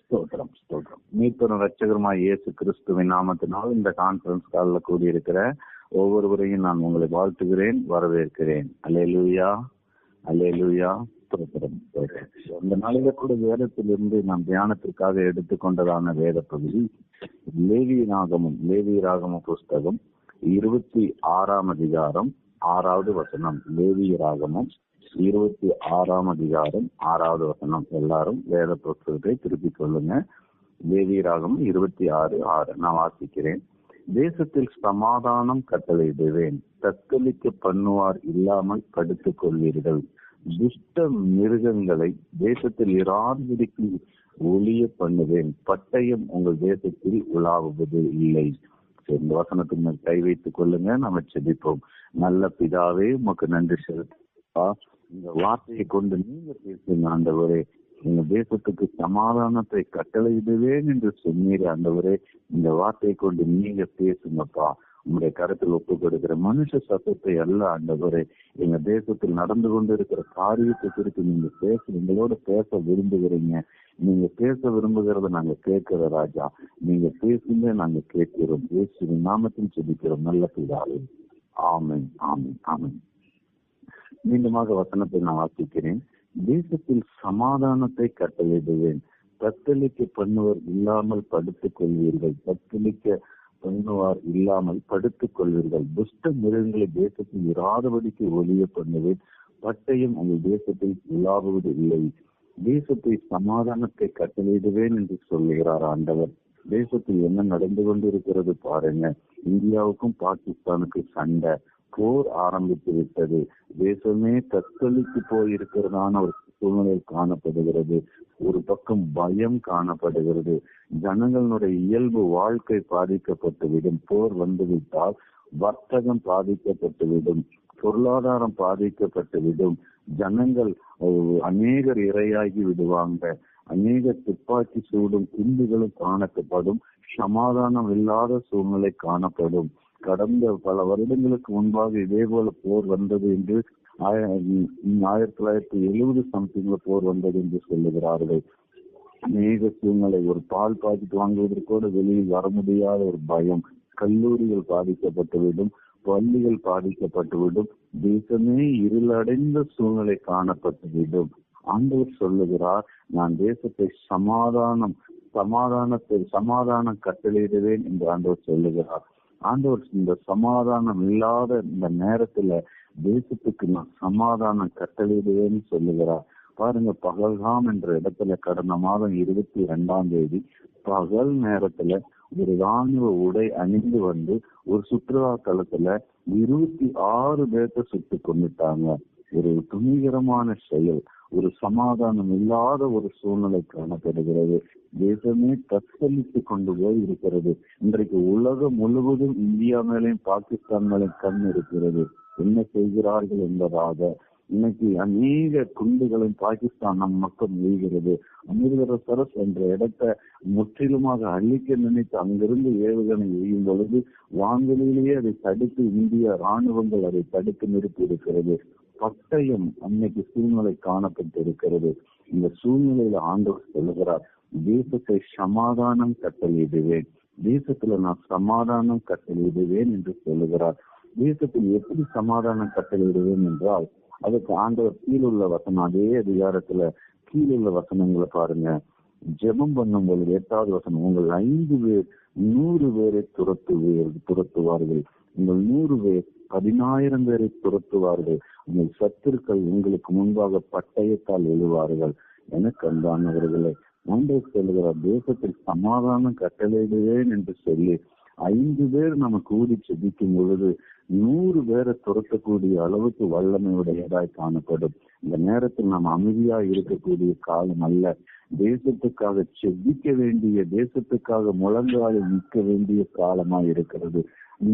ஸ்தோத்திரம் ஸ்தோத்திரம். மீட்பரும் ரட்சகருமாய் இயேசு கிறிஸ்துவின் நாமத்தினால் இந்த கான்பரன்ஸ் காலில் கூடியிருக்கிற ஒவ்வொருவரையும் நான் உங்களை வாழ்த்துகிறேன், வரவேற்கிறேன். அல்லேலூயா அல்லேலூயா. ஸ்தோத்திரம் ஸ்தோத்திரம். அந்த நாளில கூட வேதத்திலிருந்து நாம் தியானத்திற்காக எடுத்துக்கொண்டதான வேத பகுதி லேவியராகம புஸ்தகம் 26ஆம் அதிகாரம் 6வது வசனம். லேவியராகமம் 26ஆம் அதிகாரம் 6வது வசனம். எல்லாரும் வேத புத்தகத்தை திருப்பிக் கொள்ளுங்க. லேவியராகமம் 26:6 நான் வாசிக்கிறேன். தேசத்தில் சமாதானம் கட்டளையிடுவேன், தத்தளிக்க பண்ணுவார் இல்லாமல் படுத்துக் கொள்வீர்கள். துஷ்ட மிருகங்களை தேசத்தில் இராதபடிக்கு ஒளிய பண்ணுவேன், பட்டயம் உங்கள் தேசத்தில் உலாவுவது இல்லை. இந்த வசனத்துக்கு மேல் கை வைத்துக் கொள்ளுங்க. நம்ம செபிப்போம். நல்ல பிதாவே, உமக்கு நன்றி செலுத்தா. இந்த வார்த்தையை கொண்டு நீங்க பேசுங்க ஆண்டவரே. எங்க தேசத்துக்கு சமாதானத்தை கட்டளையிடுவேன் என்று சொன்னீர் ஆண்டவரே. இந்த வார்த்தையை கொண்டு நீங்க பேசுங்கப்பா. உங்களுடைய கருத்தில் ஒப்புக் கொடுக்கிற மனுஷ சத்தத்தை அல்ல ஆண்டவரே. எங்க தேசத்தில் நடந்து கொண்டு இருக்கிற காரியத்தை குறித்து நீங்க எங்களோட பேச விரும்புகிறீங்க. நீங்க பேச விரும்புகிறத நாங்க கேட்கிற ராஜா. நீங்க பேசுங்க, நாங்க கேட்கிறோம். இயேசுவின் நாமத்தில் ஜெபிக்கிறோம் நல்ல பிதாவே. ஆமென் ஆமென் ஆமென். மீண்டுமாக வசனத்தை நான் வாசிக்கிறேன். தேசத்தில் சமாதானத்தை கட்டளையிடுவேன், தத்தளிக்க பண்ணுவார் இல்லாமல் படுத்துக் கொள்வீர்கள். தத்தளிக்க பண்ணுவார் இல்லாமல் படுத்துக் கொள்வீர்கள். துஷ்ட மிருகங்களை தேசத்தில் இராதபடிக்கு ஒளிய பண்ணுவேன், பட்டயம் உங்கள் தேசத்தில் உலாவுவது இல்லை. தேசத்தை சமாதானத்தை கட்டளையிடுவேன் என்று சொல்லுகிறார் ஆண்டவர். தேசத்தில் என்ன நடந்து கொண்டிருக்கிறது பாருங்க. இந்தியாவுக்கும் பாகிஸ்தானுக்கும் சண்டை, போர் ஆரம்பித்து விட்டது. தேசமே தத்தளித்து போயிருக்கிறதான ஒரு சூழ்நிலை காணப்படுகிறது. ஒரு பக்கம் பயம் காணப்படுகிறது. ஜனங்களுடைய இயல்பு வாழ்க்கை பாதிக்கப்பட்டுவிடும். போர் வந்துவிட்டால் வர்த்தகம் பாதிக்கப்பட்டுவிடும், பொருளாதாரம் பாதிக்கப்பட்டுவிடும். ஜனங்கள் அநேகர் இரையாகி விடுவாங்க. அநேக துப்பாக்கி சூடும் குண்டுகளும் காணப்படும். சமாதானம் இல்லாத சூழ்நிலை காணப்படும். கடந்த பல வருடங்களுக்கு முன்பாக இதே போல போர் வந்தது என்று 1970 சம்திங்ல போர் வந்தது என்று சொல்லுகிறார்கள். அநேக சூழ்நிலை, ஒரு பால் பாக்கெட் வாங்குவதற்கூட வெளியில் வர முடியாத ஒரு பயம். கல்லூரிகள் பாதிக்கப்பட்டுவிடும், பள்ளிகள் பாதிக்கப்பட்டுவிடும். தேசமே இருளடைந்த சூழ்நிலை காணப்பட்டுவிடும். ஆண்டவர் சொல்லுகிறார், நான் தேசத்தை சமாதானம் கட்டளையிடுவேன் என்று ஆண்டவர் சொல்லுகிறார். ஆண்டவர் இந்த சமாதானம் இல்லாத இந்த நேரத்துல தேசத்துக்கு நான் சமாதானம் கட்டளையிடுவேன்னு சொல்லுகிறார். பாருங்க, பகல்காம் என்ற இடத்துல கடந்த மாதம் 22ஆம் தேதி பகல் நேரத்துல ஒரு ராணுவ உடை அணிந்து வந்து ஒரு சுற்றுலா தலத்துல 26 பேர்த்த சுட்டு கொண்டுட்டாங்க. ஒரு துணிகரமான செயல். ஒரு சமாதானம் இல்லாத ஒரு சூழ்நிலை காணப்படுகிறது. தேசமே தத்தளித்து கொண்டு போய் இருக்கிறது. இன்றைக்கு உலகம் முழுவதும் இந்தியா மேலேயும் பாகிஸ்தான் மேலேயும் கண் இருக்கிறது. என்ன செய்கிறார்கள் என்பதாக இன்னைக்கு அநேக குண்டுகளும் பாகிஸ்தான் நம் மக்கள் வீழ்கிறது. அமிர்தசரஸ் என்ற இடத்தை முற்றிலுமாக அழிக்க நினைத்து அங்கிருந்து ஏவுகணை எய்யும் பொழுது வான்வெளியிலேயே அதை தடுத்து இந்திய ராணுவங்கள் அதை தடுத்து நிறுத்தி இருக்கிறது. பட்டயம் அன்னைக்கு சூழ்நிலை காணப்பட்டிருக்கிறது. இந்த சூழ்நிலையில ஆண்டவர் சொல்லுகிறார், தேசத்தை சமாதானம் கட்டளையிடுவேன், தேசத்துல நான் சமாதானம் கட்டளையிடுவேன் என்று சொல்லுகிறார். தேசத்தில் எப்படி சமாதானம் கட்டளையிடுவேன் என்றால், அதுக்கு ஆண்டவர் கீழுள்ள வசனம், அதே அதிகாரத்துல கீழுள்ள வசனங்களை பாருங்க. ஜெபம் பண்ணும் பொழுது 8வது வசனம், உங்கள் 5 பேர் 100 பேரை துரத்துவார்கள், உங்கள் 100 பேர் 10,000 பேரை துரத்துவார்கள், உங்கள் சத்துருக்கள் உங்களுக்கு முன்பாக பட்டயத்தால் எழுவார்கள். எனக்கு அன்பானவர்களே, ஆண்டவர் சொல்லுகிறார், தேசத்தில் சமாதானம் கட்டளையிடுவேன் என்று சொல்லி 5 பேர் நம்ம கூடி செபிக்கும் பொழுது 100 பேரை துரத்தக்கூடிய அளவுக்கு வல்லமையுடையதாய் காணப்படும். இந்த நேரத்தில் நாம் அமைதியா இருக்கக்கூடிய காலம் அல்ல. தேசத்துக்காக செபிக்க வேண்டிய, தேசத்துக்காக முழங்காலில் நிற்க வேண்டிய காலமாய் இருக்கிறது.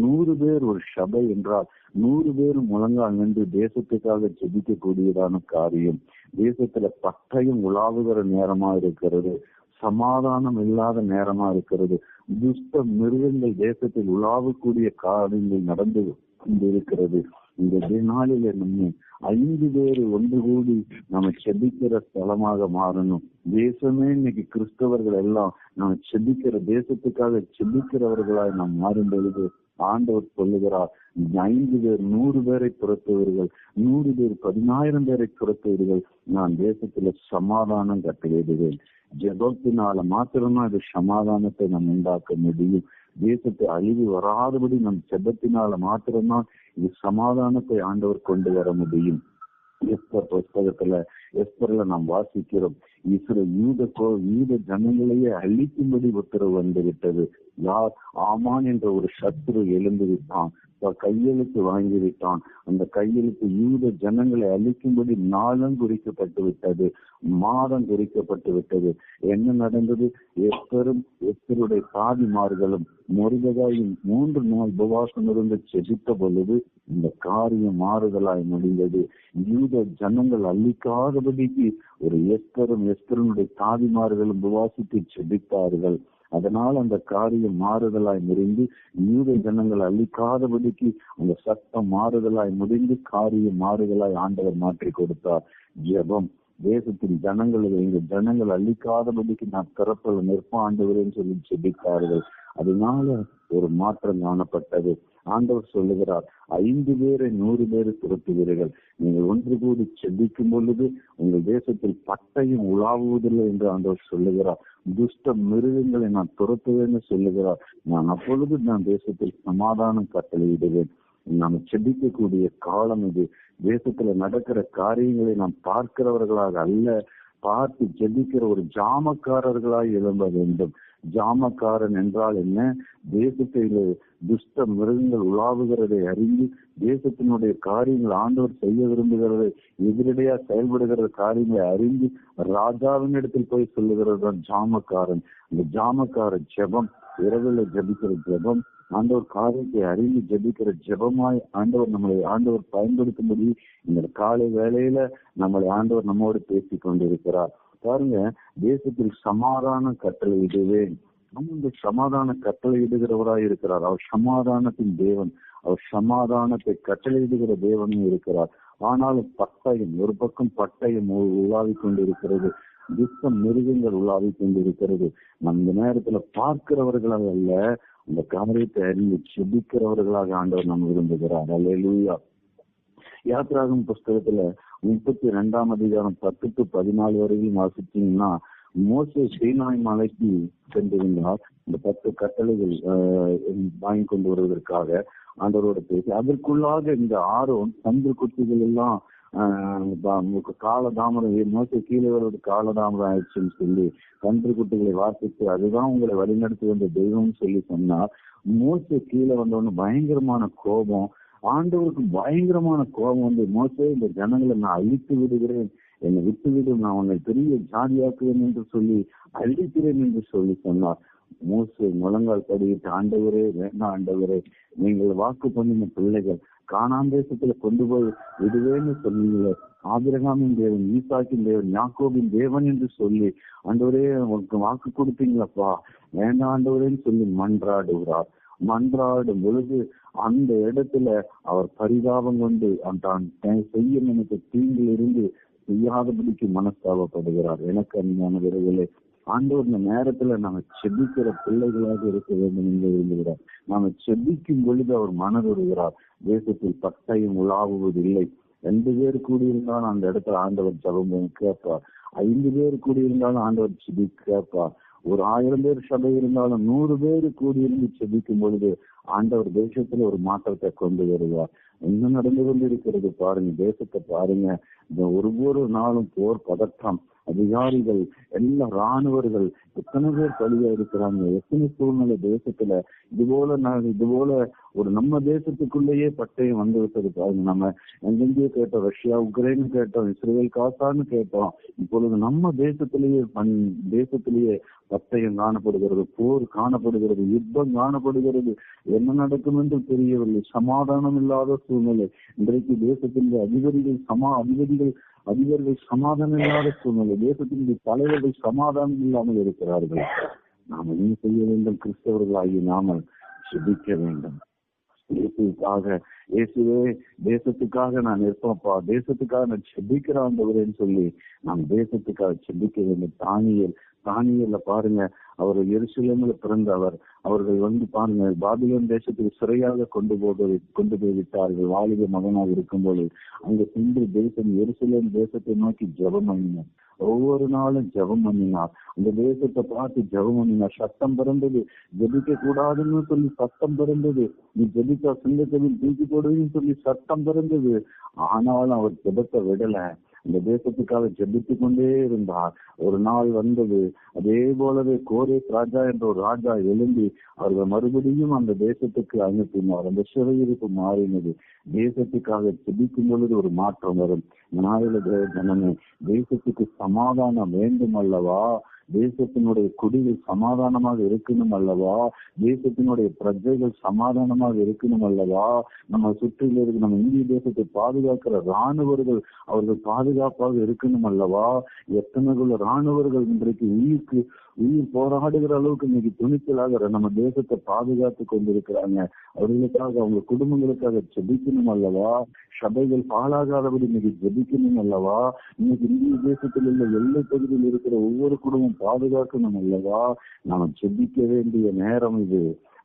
100 பேர் ஒரு சபை என்றால் 100 பேர் முழங்கால் நின்று தேசத்துக்காக ஜெபிக்க கூடியதான காரியம். தேசத்துல பட்டயம் உலாவுகிற நேரமா இருக்கிறது. சமாதானம் இல்லாத நேரமா இருக்கிறது. துஷ்ட மிருகங்கள் தேசத்தில் உலாவக்கூடிய காரியங்கள் நடந்து கொண்டிருக்கிறது. இந்த நாளில நம்ம 5 பேர் ஒன்று கூடி நம்ம செபிக்கிற ஸ்தலமாக மாறணும். தேசமே இன்னைக்கு கிறிஸ்தவர்கள் எல்லாம் நம்ம செபிக்கிற தேசத்துக்காக செபிக்கிறவர்களாய் நாம் மாறும் பொழுது ஆண்டவர் சொல்லுகிறார், 5 பேர் 100 பேரை துரத்துவீர்கள், 100 பேர் 10,000 பேரை துரத்துவீர்கள், நான் தேசத்துல சமாதானம் கட்டளையிடுவேன். ஜெபத்தினால மாத்திரம்தான் இது சமாதானத்தை நாம் உண்டாக்க முடியும். தேசத்தை அழிவு வராதபடி நம் ஜெபத்தினால மாத்திரம்தான் இது சமாதானத்தை ஆண்டவர் கொண்டு வர முடியும். எஸ்தர் புஸ்தகத்துல எஸ்தர்ல நாம் வாசிக்கிறோம், யூத ஜனங்களையே அழிக்கும்படி உத்தரவு வந்துவிட்டது. யார்? ஆமான் என்ற ஒரு சத்ரு எழுந்து விட்டான், கையெழுத்து வாங்கிவிட்டான். அந்த கையெழுத்து யூத ஜனங்களை அழிக்கும்படி நாளும் குறிக்கப்பட்டு விட்டது, மாதம் குறிக்கப்பட்டு விட்டது. என்ன நடந்தது? எஸ்தருடைய தாதிமார்களும் மொர்தெகாயும் 3 நாள் உபவாசம் இருந்து செபித்த பொழுது இந்த காரியம் மாறுதலாய் முடிந்தது. யூத ஜனங்கள் அழிக்காதபடிக்கு ஒரு எஸ்தருடைய தாதிமார்களும் உபவாசித்து செபித்தார்கள். அதனால் அந்த காரியம் மாறுதலாய் முடிந்து யூத ஜனங்கள் அழிக்காதபடிக்கு அந்த சட்டம் மாறுதலாய் முடிந்து காரியம் மாறுதலாய் ஆண்டவர் மாற்றி கொடுத்தார். ஜெபம் தேசத்தின் ஜனங்கள் அழிக்காதபடிக்கு நான் திறப்பல நிற்ப ஆண்டவரேன்னு சொல்லி செபித்தார்கள். அதனால ஒரு மாற்றம் காணப்பட்டது. ஆண்டவர் சொல்லுகிறார், 5 பேரை 100 பேரை துரத்துவீர்கள். நீங்கள் ஒன்று கூடி செபிக்கும் பொழுது உங்கள் தேசத்தில் பட்டயம் உலாவுவதில்லை என்று ஆண்டவர் சொல்லுகிறார். துஷ்ட மிருகங்களை நான் துரத்துவேன்னு சொல்லுகிறார். நான் அப்பொழுது நான் தேசத்தில் சமாதானம் கட்டளையிடுவேன். நாம் செபிக்கக்கூடிய காலம் இது. தேசத்துல நடக்கிற காரியங்களை நாம் பார்க்கிறவர்களாக அல்ல, பார்த்து ஜெபிக்கிற ஒரு ஜாமக்காரர்களாய் எழும்ப வேண்டும். ஜாமக்காரன் என்றால் என்ன? தேசத்தில துஷ்ட மிருகங்கள் உலாவுகிறதை அறிந்து தேசத்தினுடைய காரியங்கள் ஆண்டவர் செய்ய விரும்புகிறதை எதிரடையா செயல்படுகிற காரியங்களை அறிந்து ராஜாவின் இடத்தில் போய் சொல்லுகிறது தான் ஜாமக்காரன். அந்த ஜாமக்கார ஜெபம், இரவில் ஜெபிக்கிற ஜெபம், ஆண்டவர் காரியத்தை அறிந்து ஜெபிக்கிற ஜெபமாய் ஆண்டவர் பயன்படுத்தும்படி இந்த காலை வேளையில நம்மளை ஆண்டவர் நம்மோடு பேசி கொண்டிருக்கிறார். பாருங்க, தேசத்தில் சமாதான கட்டளையிடுவேன். நம்ம சமாதான கட்டளையிடுகிறவராய் இருக்கிறார். அவர் சமாதானத்தின் தேவன், அவர் சமாதானத்தை கட்டளையிடுகிற தேவனும் இருக்கிறார். ஆனாலும் பட்டயம், ஒரு பக்கம் பட்டயம் உலாவிக் கொண்டிருக்கிறது, துஷ்ட மிருகங்கள் உலாவிக் கொண்டிருக்கிறது. நம்ம நேரத்துல பார்க்கிறவர்களாக அல்ல, அந்த காரியத்தை அறிந்து செபிக்கிறவர்களாக ஆண்டவர் நம்ம விரும்புகிறார். அல்லேலூயா. யாத்ராகம புஸ்தகத்துல 32ஆம் அதிகாரம் 10 to 14 வரையும் வாசிச்சீங்கன்னா, மோசே சீனாய் மலைக்கு சென்றிருந்தார். இந்த 10 கட்டளைகள் வாங்கி கொண்டு வருவதற்காக ஆண்டவரோட பேசி, அதற்குள்ளாக இந்த ஆரோன் கன்று குட்டிகள் எல்லாம் காலதாமதம், மோசே கீழே வருவது காலதாமதம் ஆயிடுச்சுன்னு சொல்லி கன்று குட்டிகளை வாசித்து அதுதான் உங்களை வழிநடத்தி வந்த தெய்வம்னு சொல்லி சொன்னார். மோசே கீழே வந்தவொன்னு பயங்கரமான கோபம், ஆண்டவருக்கு பயங்கரமான கோபம் வந்து, மோசே இந்த ஜனங்களை நான் அழித்து விடுகிறேன், என்னை விட்டு விடும், நான் உன்னை பெரிய ஜாதியாக்குவேன் என்று சொல்லி அழிக்கிறேன் என்று சொல்லி சொன்னார். மோசே முழங்கால் படிக்கிட்டு, ஆண்டவரே வேண்டாம் ஆண்டவரே, நீங்கள் வாக்கு பண்ணின பிள்ளைகள் கானான் தேசத்துல கொண்டு போய் விடுவேன்னு சொல்லி ஆபிரகாமின் தேவன், ஈசாக்கின் தேவன், யாக்கோபின் தேவன் என்று சொல்லி ஆண்டவரே உங்களுக்கு வாக்கு கொடுத்தீங்களப்பா, வேண்டாம் ஆண்டவரேன்னு சொல்லி மன்றாடுகிறார். மன்றாடும் பொழுது அந்த இடத்துல அவர் பரிதாபம் கொண்டு தான் செய்ய நினைத்த தீங்கில் இருந்து செய்யாதபடிக்கு மனஸ்தாபப்படுகிறார். எனக்கு அன்பான விரைவிலே ஆண்டவர் இந்த நேரத்துல நாம செபிக்கிற பிள்ளைகளாக இருக்க வேண்டும் என்று விரும்புகிறார். நாம செபிக்கும் பொழுது அவர் மனதுறுகிறார். தேசத்தில் பட்டயம் உலாவுவதில்லை. 2 பேர் கூடியிருந்தாலும் அந்த இடத்துல ஆண்டவர் ஜெபம் கேட்பார். 5 பேர் கூடியிருந்தாலும் ஆண்டவர் செபி கேட்பார். ஒரு 1000 பேர் சபை இருந்தாலும் 100 பேர் கூடியிருந்து செபிக்கும் பொழுது ஆண்டவர் தேசத்துல ஒரு மாற்றத்தை கொண்டு வருவார். என்ன நடந்து கொண்டு இருக்கிறது பாருங்க, தேசத்தை பாருங்க. இந்த ஒவ்வொரு நாளும் போர் பதற்றம், அதிகாரிகள் எல்லா ராணுவர்கள் எத்தனை பேர் பலியா இருக்கிறாங்க, எத்தனை சூழ்நிலை தேசத்துல இதுபோல ஒரு நம்ம தேசத்துக்குள்ளேயே பட்டயம் வந்து விட்டது பாருங்க. நம்ம எங்கெங்கேயோ கேட்டோம், ரஷ்யா உக்ரைன் கேட்டோம், இஸ்ரேல் காசான்னு கேட்டோம். இப்பொழுது நம்ம தேசத்திலேயே பட்டயம் காணப்படுகிறது, போர் காணப்படுகிறது, யுத்தம் காணப்படுகிறது. என்ன நடக்கும் என்று தெரியவில்லை. சமாதானம் இல்லாத சூழ்நிலை இன்றைக்கு தேசத்தில். அதிபர்கள் சமாதானம் இல்லாத சூழ்நிலை, தேசத்தினுடைய தலைவர்கள் சமாதானம் இல்லாமல் இருக்கிறார்கள். நாம் என்ன செய்ய வேண்டும்? கிறிஸ்தவர்களாகி நாம செபிக்க வேண்டும். இயேசுவே தேசத்துக்காக நான் இருப்பேன்ப்பா, தேசத்துக்காக நான் செபிக்கிற ஆண்டவரேன்னு சொல்லி நாம் தேசத்துக்காக செபிக்க வேண்டும். தானியேல பாருங்க, அவர் எருசலேமில் பிறந்தவர். அவர்கள் பாருங்க பாபிலோன் தேசத்துக்கு சிறையாக கொண்டு போய் விட்டார்கள். வாலிப மகனாக இருக்கும்போது அங்க சென்று எருசலேம் தேசத்தை நோக்கி ஜெபம் பண்ணினார். ஒவ்வொரு நாளும் ஜெபம் பண்ணினார். அந்த தேசத்தை பார்த்து ஜெபம் பண்ணினார். சத்தம் பிறந்தது, ஜெபிக்க கூடாதுன்னு சொல்லி சத்தம் பிறந்தது. நீ ஜெபிக்கா சிங்கத்தில் தூக்கி போடுவீன்னு சொல்லி சத்தம் பிறந்தது. ஆனாலும் அவர் ஜெபத்தை விடல. இந்த தேசத்துக்காக ஜெபித்து கொண்டே இருந்தார். ஒரு நாள் வந்தது, அதே போலவே கோரேஸ் ராஜா என்ற ஒரு ராஜா எழும்பி அவர்கள் மறுபடியும் அந்த தேசத்துக்கு அனுப்பினார். அந்த சிறையிருப்பு மாறினது. தேசத்துக்காக ஜெபிக்கும் பொழுது ஒரு மாற்றம் வரும். ஜனமே, தேசத்துக்கு சமாதானம் வேண்டும் அல்லவா? தேசத்தினுடைய குடிகள் சமாதானமாக இருக்கணும் அல்லவா? தேசத்தினுடைய பிரஜைகள் சமாதானமாக இருக்கணும் அல்லவா? நம்ம சுற்றில இருக்கு நம்ம இந்திய தேசத்தை பாதுகாக்கிற இராணுவர்கள் அவர்கள் பாதுகாப்பாக இருக்கணும் அல்லவா? எத்தனை இராணுவர்கள் இன்றைக்கு உயிர் போராடுகிற அளவுக்கு இன்னைக்கு துணிச்சலாக நம்ம தேசத்தை பாதுகாத்து கொண்டிருக்கிறாங்க. அவர்களுக்காக அவங்க குடும்பங்களுக்காக ஜெபிக்கணும் அல்லவா? சபைகள் பாழாகாதபடி இன்னைக்கு ஜெபிக்கணும் அல்லவா? இன்னைக்கு இந்திய தேசத்தில் உள்ள எல்லை பகுதியில் இருக்கிற ஒவ்வொரு குடும்பம் பாதுகாக்கணும் அல்லவா? நாம ஜெபிக்க வேண்டிய நேரம் இது.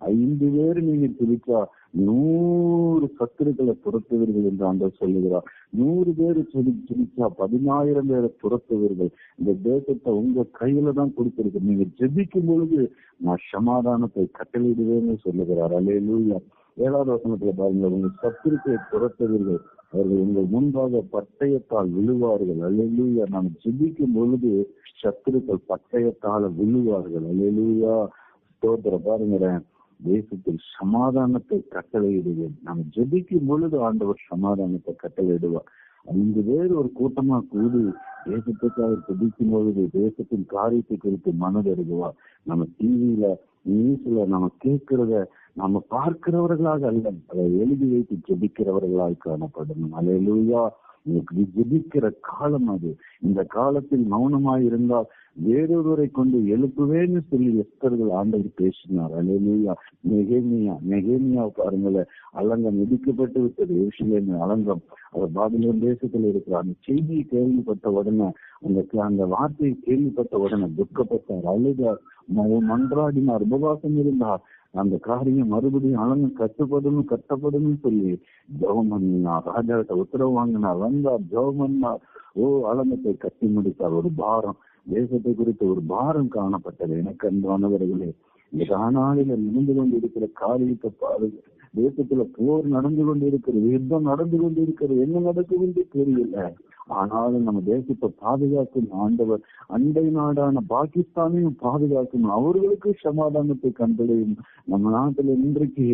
5 பேர் நீங்க பிரிச்சா 100 சத்துருக்களை துரத்துவீர்கள் என்று ஆண்டவர் சொல்லுகிறார். 100 பேர் பிரிச்சா 10,000 பேரை துரத்துவீர்கள். இந்த தேசத்தை உங்க கையில தான் கொடுத்திருக்கு. நீங்க ஜெபிக்கும் பொழுது நான் சமாதானத்தை கட்டளையிடுவேன்னு சொல்லுகிறார். அல்லேலூயா. 7வது வசனத்துல பாருங்க, உங்க சத்துருக்களை துரத்துவீர்கள், அவர்கள் உங்கள் முன்பாக பட்டயத்தால் விழுவார்கள். அல்லேலூயா. நாம் ஜெபிக்கும் பொழுது சத்துருக்கள் பட்டயத்தால விழுவார்கள். அல்லேலூயா. ஸ்தோத்திரம். பாருங்களேன், தேசத்தில் சமாதானத்தை கட்டளையிடுவேன். நாம் ஜெபிக்கும் பொழுது ஆண்டவர் சமாதானத்தை கட்டளையிடுவார். 5 பேர் ஒரு கூட்டமா கூடி தேசத்துக்காக ஜெபிக்கும் பொழுது தேசத்தின் காரியத்தை குறித்து மனதருகுவார். நம்ம டிவியில நியூஸ்ல நம்ம கேட்கிறத நம்ம பார்க்கிறவர்களாக அல்ல, அதை எழுதி வைத்து ஜெபிக்கிறவர்களாக காணப்படணும். அல்லேலூயா. ஜெபிக்கிற காலம் அது. இந்த காலத்தில் மௌனமாய் இருந்தால் வேறொருவரை கொண்டு எழுப்புவேன்னு சொல்லி எஸ்தர்கள் ஆண்டவர் பேசினார். அல்லேலூயா. நெகேமியா பாருங்களேன், அலங்கம் இடிக்கப்பட்டு விட்டது. எருசலேம் அலங்கம் அவர் பாபிலோன் தேசத்தில் இருக்கிறார். அந்த செய்தியை கேள்விப்பட்ட உடனே அந்த வார்த்தையை கேள்விப்பட்ட உடனே துக்கப்பட்டார், அழுதார், மன்றாடினார், உபவாசம் இருந்தார். அந்த காரியம் மறுபடியும் அலங்கம் கட்டப்படணும் சொல்லி ஜெபம் பண்ணினார். ராஜாவிட்ட உத்தரவு வாங்கினார், வந்தார், ஜெபம் பண்ணார். அலங்கத்தை கட்டி முடித்தார். ஒரு பாரம், தேசத்தை குறித்த ஒரு பாரம் காணப்பட்டது. எனக்கு அன்பானவர்களே, இந்த காணாலில நடந்து கொண்டு இருக்கிற காரியத்தை பாருங்க. தேசத்துல போர் நடந்து கொண்டு இருக்கிறது, யுத்தம் நடந்து கொண்டு இருக்கிறது, என்ன நடக்கும் என்று தெரியல. ஆனாலும் நம்ம தேசத்தை பாதுகாக்கும் ஆண்டவர் அண்டை நாடான பாகிஸ்தானையும் பாதுகாக்கணும். அவர்களுக்கு சமாதானத்தை கண்டடையும். நம்ம நாட்டில் இன்றைக்கு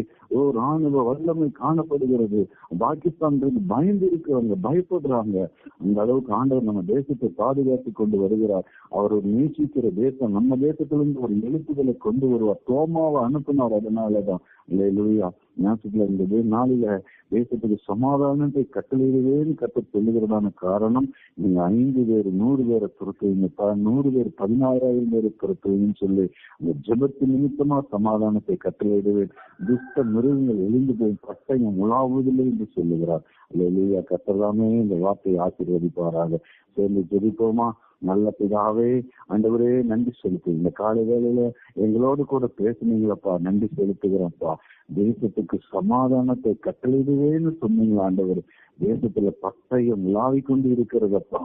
ராணுவ வல்லமை காணப்படுகிறது. பாகிஸ்தான் பயந்து இருக்கிறாங்க, பயப்படுறாங்க. அந்த அளவுக்கு ஆண்டவர் நம்ம தேசத்தை பாதுகாத்து கொண்டு வருகிறார். அவர் ஒரு நேசிக்கிற தேசம். நம்ம தேசத்திலிருந்து ஒரு எழுத்துக்களை கொண்டு வருவார். தோமாவை அனுப்பினார். அதனாலதான் அல்லேலூயா. ஞாபகத்துல இருந்தது நாளில தேசத்துக்கு சமாதானத்தை கட்டளையிடுவேன்னு கத்த சொல்லுகிறதான காரணம், நீங்க 5 பேர் 100 பேரை துரத்துவீங்க, 100 பேர் 16,000 பேரை துரத்துவீங்கன்னு சொல்லி அந்த ஜெபத்து நிமித்தமா சமாதானத்தை கட்டளையிடுவேன். துஷ்ட மிருகங்கள் எழுந்து போய் பட்டயம் உலாவுவதில்லை என்று சொல்லுகிறார். அல்லேலூயா. கர்த்தர்தாமே இந்த வார்த்தையை ஆசீர்வதிப்பாராக. சேர்ந்து ஜெபிப்போமா? நல்ல பிதாவே, ஆண்டவரே நன்றி செலுத்து. இந்த காலை வேளையில எங்களோடு கூட பேசுனீங்களப்பா, நன்றி செலுத்துகிறோம்ப்பா. தேசத்துக்கு சமாதானத்தை கட்டளையிடுவேன்னு சொன்னீங்க ஆண்டவர். தேசத்துல பட்டயம் உலாவிக் கொண்டு இருக்கிறதப்பா.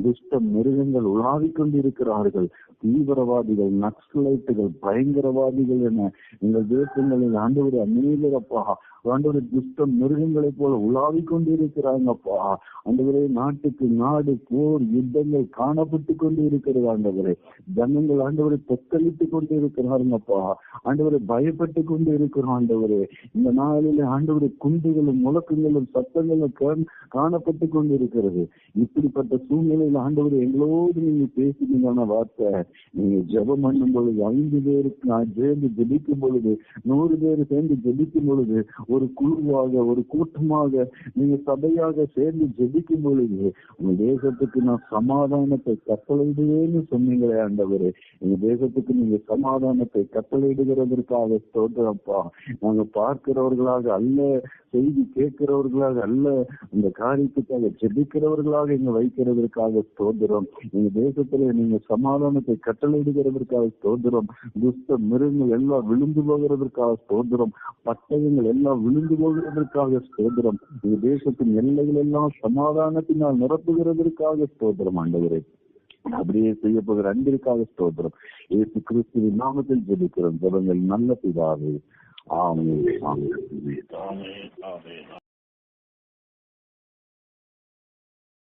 துஷ்ட மிருகங்கள் உலாவிக் கொண்டு இருக்கிறார்கள். தீவிரவாதிகள், நக்சலைட்டுகள், பயங்கரவாதிகள் என எங்கள் தேசங்களில் ஆண்டவர் அநேகரப்பா ஆண்டவரை துஷ்ட மிருகங்களை போல உலாவிக் கொண்டு இருக்கிறாங்கப்பா. ஆண்டவரே, நாட்டுக்கு நாடு போர் யுத்தங்கள் காணப்பட்டு கொண்டு இருக்கிறது ஆண்டவரே. ஜனங்கள் ஆண்டவரை தத்தளித்து கொண்டு இருக்கிறாருங்கப்பா. ஆண்டவரை பயப்பட்டு கொண்டு இருக்கிறோம் ஆண்டவரே. இந்த நாளில ஆண்டவரை குண்டுகளும் முழக்கங்களும் சத்தங்களும் காணப்பட்டு கொண்டு இருக்கிறது. இப்படிப்பட்ட சூழ்நிலையில் ஆண்டவரை எங்களோடு நீங்க பேசினீங்கன்னா வார்த்தை, நீங்க ஜெபம் பண்ணும் பொழுது 5 பேருக்கு சேர்ந்து ஜெபிக்கும் பொழுது, 100 பேர் சேர்ந்து ஜெபிக்கும் பொழுது ஒரு குழுவாக, ஒரு கூட்டமாக, நீங்க சபையாக சேர்ந்து ஜெபிக்கும் பொழுது உங்க தேசத்துக்கு நான் சமாதானத்தை கட்டளையிடுவேன்னு சொன்னீங்களே ஆண்டவரே. எங்க தேசத்துக்கு நீங்க சமாதானத்தை கட்டளையிடுகிறதற்காக ஸ்தோத்திரப்பா. நாங்க பார்க்கிறவர்களாக அல்ல, செய்தி கேட்கிறவர்களாக அல்ல, இந்த காரியத்துக்காக ஜெபிக்கிறவர்களாக இங்க வைக்கிறதற்காக ஸ்தோத்திரம். எங்க தேசத்துல நீங்க சமாதானத்தை கட்டளையிடுகிறதற்காக ஸ்தோத்திரம். துஷ்ட மிருகங்கள் எல்லாம் விழுந்து போகிறதற்காக ஸ்தோத்திரம். பட்டயங்கள் எல்லாம் விழுந்து போகிறதற்காக ஸ்தோத்திரம். எங்க தேசத்தின் எல்லைகள் எல்லாம் சமாதானத்தினால் நிரப்புகிறதற்காக ஸ்தோத்திரம் ஆண்டவரே. அப்படியே செய்ய போகிற அன்பிற்காக ஸ்தோத்திரம். இயேசு கிறிஸ்துவின் நாமத்தில் ஜெபிக்கிறோம். ஜெபங்கள் நல்ல பிதாவே. ஆமென். ஆமென்.